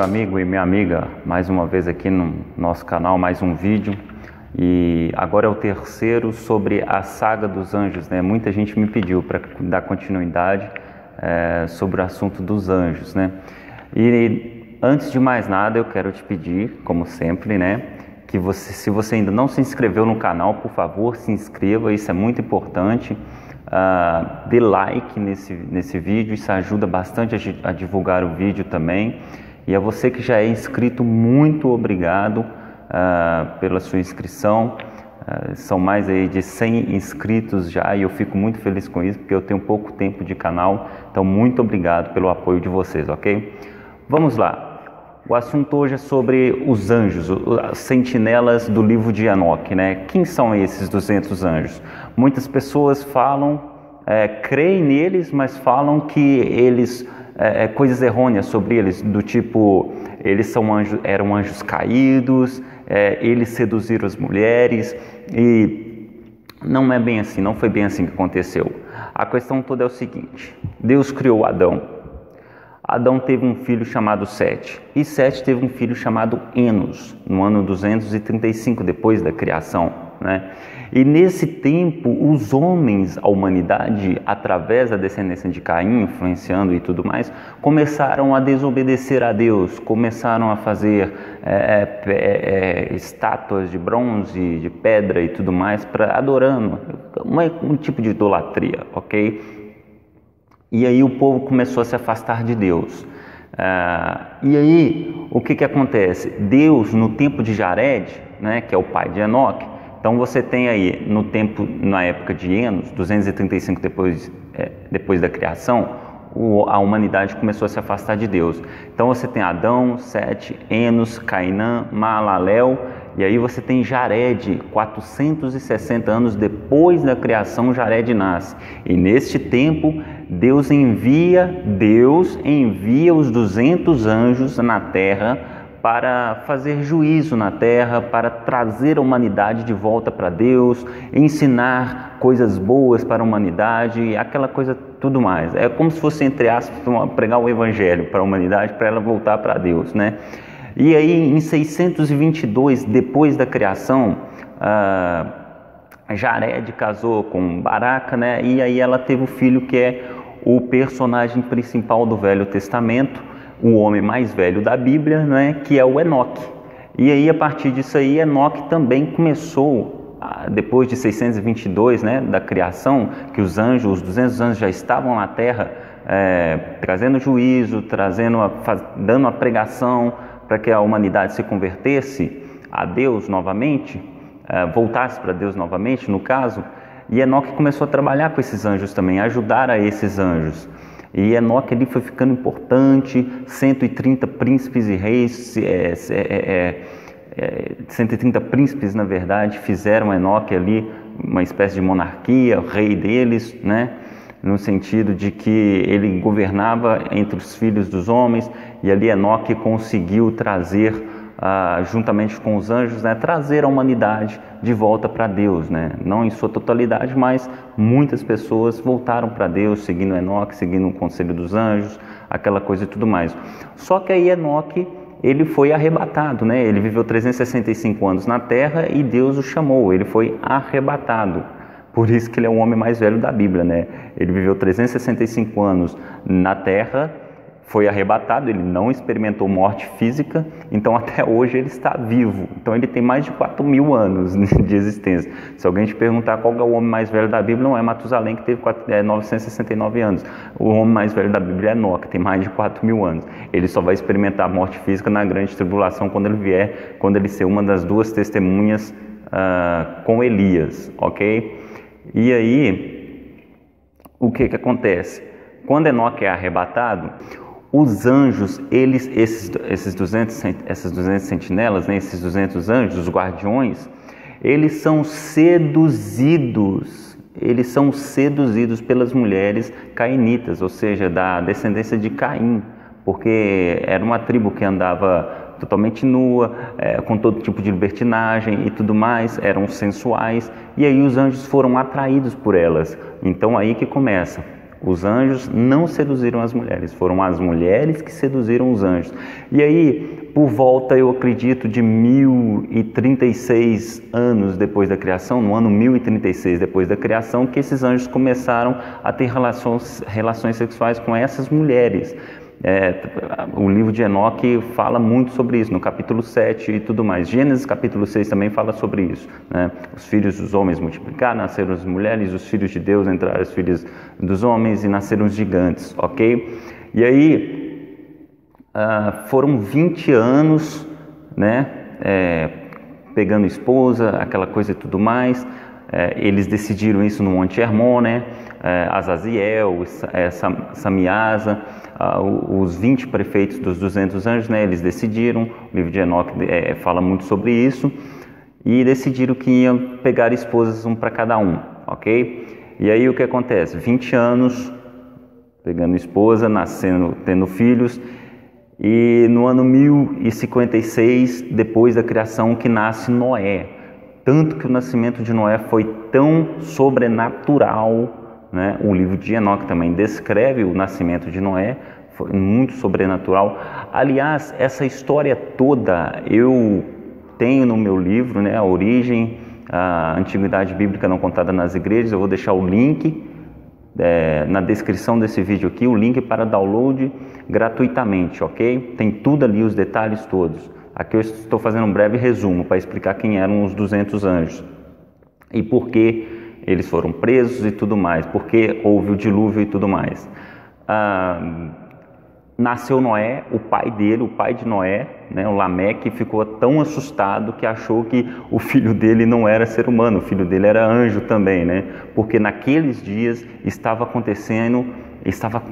amigo e minha amiga, mais uma vez aqui no nosso canal, mais um vídeo. E agora é o terceiro sobre a saga dos anjos, né? Muita gente me pediu para dar continuidade sobre o assunto dos anjos, né? E antes de mais nada, eu quero te pedir, como sempre, né? Que você, se você ainda não se inscreveu no canal, por favor, se inscreva, isso é muito importante. Dê like nesse vídeo, isso ajuda bastante a divulgar o vídeo também. E a você que já é inscrito, muito obrigado pela sua inscrição. São mais aí de 100 inscritos já e eu fico muito feliz com isso, porque eu tenho pouco tempo de canal. Então, muito obrigado pelo apoio de vocês, ok? Vamos lá. O assunto hoje é sobre os anjos, as sentinelas do livro de Enoque, né? Quem são esses 200 anjos? Muitas pessoas falam, creem neles, mas falam que eles, coisas errôneas sobre eles, do tipo, eles são anjos, eram anjos caídos, eles seduziram as mulheres, e não é bem assim, não foi bem assim que aconteceu. A questão toda é o seguinte: Deus criou Adão. Adão teve um filho chamado Sete, e Sete teve um filho chamado Enos, no ano 235 depois da criação, né? E nesse tempo, os homens, a humanidade, através da descendência de Caim, influenciando e tudo mais, começaram a desobedecer a Deus, começaram a fazer estátuas de bronze, de pedra e tudo mais, adorando, um tipo de idolatria, ok? E aí o povo começou a se afastar de Deus. E aí, o que acontece? Deus, no tempo de Jared, né, que é o pai de Enoque, então você tem aí, na época de Enos, 235 depois da criação, a humanidade começou a se afastar de Deus. Então você tem Adão, Sete, Enos, Cainã, Maalalel, e aí você tem Jared, 460 anos depois da criação, Jared nasce. E neste tempo, Deus envia os 200 anjos na terra para fazer juízo na terra, para trazer a humanidade de volta para Deus, ensinar coisas boas para a humanidade, aquela coisa tudo mais. É como se fosse, entre aspas, pregar o evangelho para a humanidade, para ela voltar para Deus, né? E aí, em 622, depois da criação, Jared casou com Baraca, né? E aí ela teve o filho que é o personagem principal do Velho Testamento, o homem mais velho da Bíblia, né? Que é o Enoque. E aí, a partir disso aí, Enoque também começou, depois de 622, né, da criação, que os 200 anjos já estavam na terra, trazendo juízo, dando a pregação, para que a humanidade se convertesse a Deus novamente, voltasse para Deus novamente, no caso. E Enoque começou a trabalhar com esses anjos também, ajudar a esses anjos. E Enoque ali foi ficando importante, 130 príncipes e reis, 130 príncipes, na verdade, fizeram Enoque ali uma espécie de monarquia, o rei deles, né? No sentido de que ele governava entre os filhos dos homens, e ali Enoque conseguiu trazer, juntamente com os anjos, né, trazer a humanidade de volta para Deus, né? Não em sua totalidade, mas muitas pessoas voltaram para Deus, seguindo Enoque, seguindo o conselho dos anjos, aquela coisa e tudo mais. Só que aí Enoque, ele foi arrebatado, né? Ele viveu 365 anos na terra e Deus o chamou, ele foi arrebatado. Por isso que ele é o homem mais velho da Bíblia, né? Ele viveu 365 anos na terra, foi arrebatado, ele não experimentou morte física, então até hoje ele está vivo. Então ele tem mais de 4.000 anos de existência. Se alguém te perguntar qual é o homem mais velho da Bíblia, não é Matusalém, que teve 969 anos. O homem mais velho da Bíblia é Enoque, tem mais de 4.000 anos. Ele só vai experimentar morte física na grande tribulação quando ele ser uma das duas testemunhas com Elias, ok? E aí, o que acontece? Quando Enoque é arrebatado, os anjos, essas 200 sentinelas, né, esses 200 anjos, os guardiões, eles são seduzidos pelas mulheres cainitas, ou seja, da descendência de Caim, porque era uma tribo que andava totalmente nua, com todo tipo de libertinagem e tudo mais, eram sensuais, e aí os anjos foram atraídos por elas. Então aí que começa. Os anjos não seduziram as mulheres, foram as mulheres que seduziram os anjos. E aí, por volta, eu acredito, de 1036 anos depois da criação, no ano 1036 depois da criação, que esses anjos começaram a ter relações sexuais com essas mulheres. O livro de Enoque fala muito sobre isso, no capítulo 7 e tudo mais. Gênesis capítulo 6 também fala sobre isso, né? Os filhos dos homens multiplicaram, nasceram as mulheres, os filhos de Deus entraram os filhos dos homens e nasceram os gigantes, ok? E aí, foram 20 anos, né? Pegando esposa, aquela coisa e tudo mais. Eles decidiram isso no Monte Hermon, né? Azaziel, Samiasa, os 20 prefeitos dos 200 anjos, né? Eles decidiram, o livro de Enoque fala muito sobre isso, e decidiram que iam pegar esposas, um para cada um, ok? E aí o que acontece? 20 anos pegando esposa, nascendo, tendo filhos, e no ano 1056, depois da criação, que nasce Noé. Tanto que o nascimento de Noé foi tão sobrenatural, né? O livro de Enoque também descreve o nascimento de Noé, foi muito sobrenatural. Aliás, essa história toda eu tenho no meu livro, né? A Origem, a Antiguidade Bíblica Não Contada nas Igrejas. Eu vou deixar o link na descrição desse vídeo aqui, o link para download gratuitamente, ok? Tem tudo ali, os detalhes todos. Aqui eu estou fazendo um breve resumo para explicar quem eram os 200 anjos e por que eles foram presos e tudo mais, por que houve o dilúvio e tudo mais. Nasceu Noé, o pai dele, o pai de Noé, né, o Lameque, ficou tão assustado que achou que o filho dele não era ser humano, o filho dele era anjo também, né? Porque naqueles dias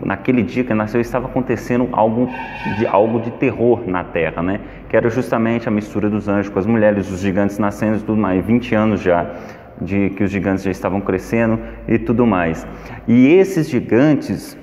naquele dia que nasceu, estava acontecendo algo de terror na terra, né? Que era justamente a mistura dos anjos com as mulheres, os gigantes nascendo e tudo mais. 20 anos já de que os gigantes já estavam crescendo e tudo mais. E esses gigantes,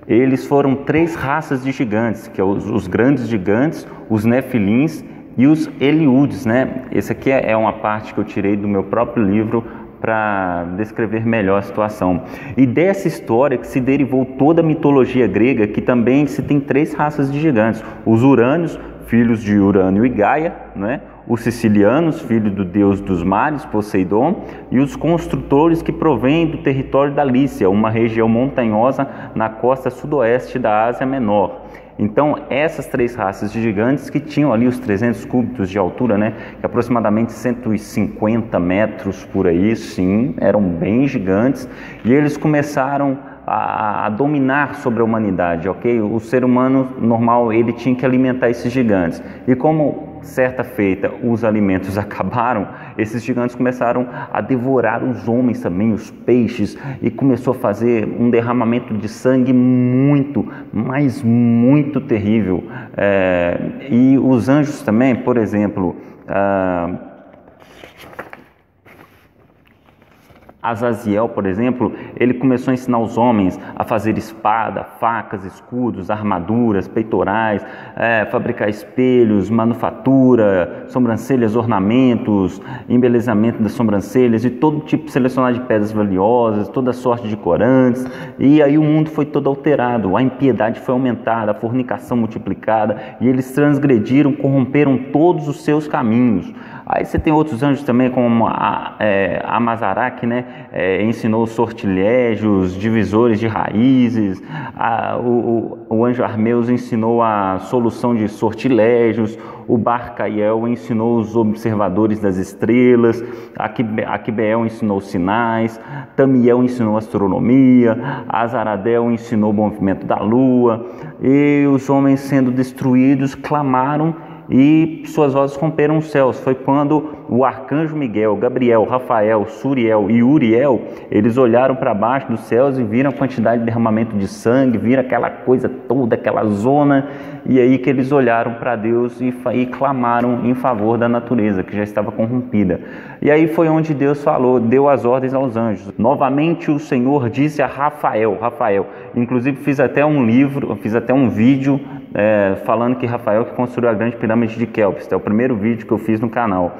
eles foram 3 raças de gigantes, que é os grandes gigantes, os nefilins e os Eliudes, né? Esse aqui é uma parte que eu tirei do meu próprio livro para descrever melhor a situação. E dessa história que se derivou toda a mitologia grega, que também se tem 3 raças de gigantes: os Urânios, filhos de Urânio e Gaia, né? Os Sicilianos, filhos do deus dos mares, Poseidon, e os construtores, que provêm do território da Lícia, uma região montanhosa na costa sudoeste da Ásia Menor. Então, essas 3 raças de gigantes, que tinham ali os 300 cúbitos de altura, né, que é aproximadamente 150 metros por aí, sim, eram bem gigantes, e eles começaram a dominar sobre a humanidade, ok? O ser humano normal, ele tinha que alimentar esses gigantes, e como certa feita os alimentos acabaram, esses gigantes começaram a devorar os homens também, os peixes, e começou a fazer um derramamento de sangue muito, mas muito terrível. E os anjos também, por exemplo, Azaziel, por exemplo, ele começou a ensinar os homens a fazer espada, facas, escudos, armaduras, peitorais, fabricar espelhos, manufatura, sobrancelhas, ornamentos, embelezamento das sobrancelhas e todo tipo selecionado de pedras valiosas, toda sorte de corantes. E aí o mundo foi todo alterado, a impiedade foi aumentada, a fornicação multiplicada, e eles transgrediram, corromperam todos os seus caminhos. Aí você tem outros anjos também, como Amazaraque, né? Ensinou sortilégios, divisores de raízes. O anjo Armeus ensinou a solução de sortilégios. O Barcael ensinou os observadores das estrelas. Aquibeel ensinou sinais. Tamiel ensinou astronomia. Azaradel ensinou o movimento da lua. E os homens, sendo destruídos, clamaram, e suas vozes romperam os céus. Foi quando o arcanjo Miguel, Gabriel, Rafael, Suriel e Uriel, eles olharam para baixo dos céus e viram a quantidade de derramamento de sangue, viram aquela coisa toda, aquela zona, e aí que eles olharam para Deus e clamaram em favor da natureza, que já estava corrompida. E aí foi onde Deus falou, deu as ordens aos anjos. Novamente o Senhor disse a Rafael, inclusive fiz até um vídeo falando que Rafael que construiu a grande pirâmide de Kelps. É o primeiro vídeo que eu fiz no canal.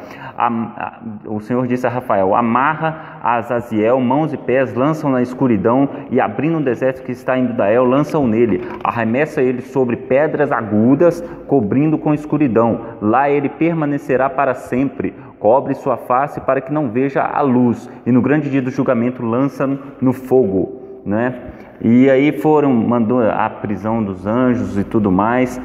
O Senhor disse a Rafael: amarra a Azaziel, mãos e pés, lançam na escuridão, e abrindo um deserto que está indo da El, lançam nele, arremessa ele sobre pedras agudas, cobrindo com escuridão. Lá ele permanecerá para sempre. Cobre sua face para que não veja a luz, e no grande dia do julgamento lança no fogo, né? E aí mandou a prisão dos anjos e tudo mais.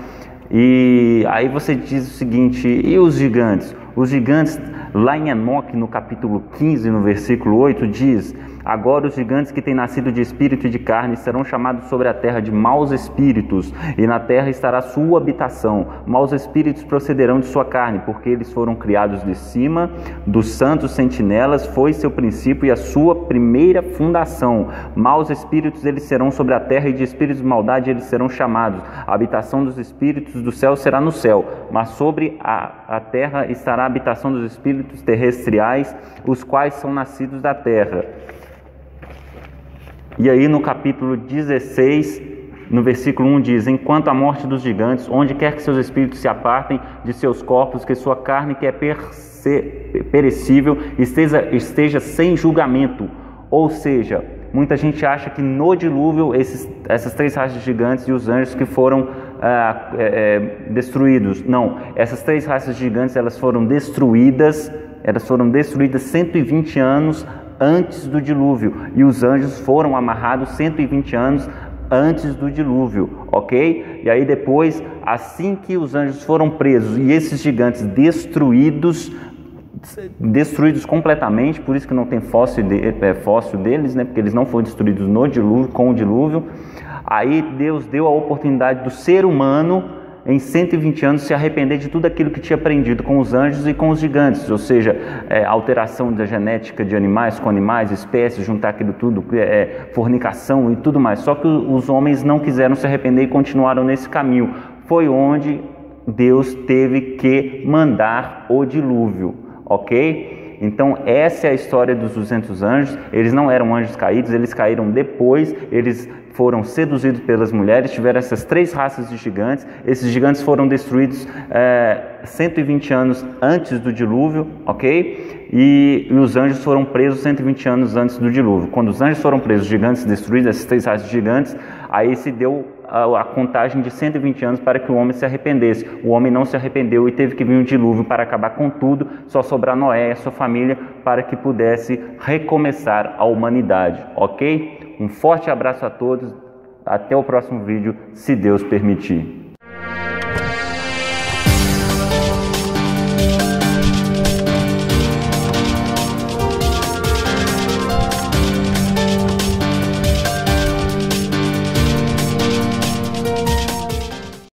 E aí você diz o seguinte: e os gigantes? Os gigantes, lá em Enoque, no capítulo 15, no versículo 8, diz: agora os gigantes que têm nascido de espírito e de carne serão chamados sobre a terra de maus espíritos, e na terra estará sua habitação. Maus espíritos procederão de sua carne, porque eles foram criados de cima, dos santos sentinelas foi seu princípio e a sua primeira fundação. Maus espíritos eles serão sobre a terra, e de espíritos de maldade eles serão chamados. A habitação dos espíritos do céu será no céu, mas sobre a terra estará a habitação dos espíritos terrestriais, os quais são nascidos da terra. E aí no capítulo 16, no versículo 1 diz: enquanto a morte dos gigantes, onde quer que seus espíritos se apartem de seus corpos, que sua carne que é perecível esteja sem julgamento. Ou seja, muita gente acha que no dilúvio essas três raças de gigantes e os anjos que foram destruídos. Não, essas três raças de gigantes elas foram destruídas 120 anos antes do dilúvio, e os anjos foram amarrados 120 anos antes do dilúvio, ok? E aí depois, assim que os anjos foram presos e esses gigantes destruídos completamente, por isso que não tem fóssil deles, né? Porque eles não foram destruídos no dilúvio, com o dilúvio. Aí Deus deu a oportunidade do ser humano em 120 anos se arrepender de tudo aquilo que tinha aprendido com os anjos e com os gigantes, ou seja, alteração da genética de animais com animais, espécies, juntar aquilo tudo, fornicação e tudo mais. Só que os homens não quiseram se arrepender e continuaram nesse caminho. Foi onde Deus teve que mandar o dilúvio, ok? Então essa é a história dos 200 anjos. Eles não eram anjos caídos, eles caíram depois, eles foram seduzidos pelas mulheres, tiveram essas três raças de gigantes. Esses gigantes foram destruídos 120 anos antes do dilúvio, ok? E os anjos foram presos 120 anos antes do dilúvio. Quando os anjos foram presos, os gigantes destruídos, essas três raças de gigantes, aí se deu a contagem de 120 anos para que o homem se arrependesse. O homem não se arrependeu e teve que vir um dilúvio para acabar com tudo, só sobrar Noé e a sua família para que pudesse recomeçar a humanidade, ok? Um forte abraço a todos, até o próximo vídeo, se Deus permitir.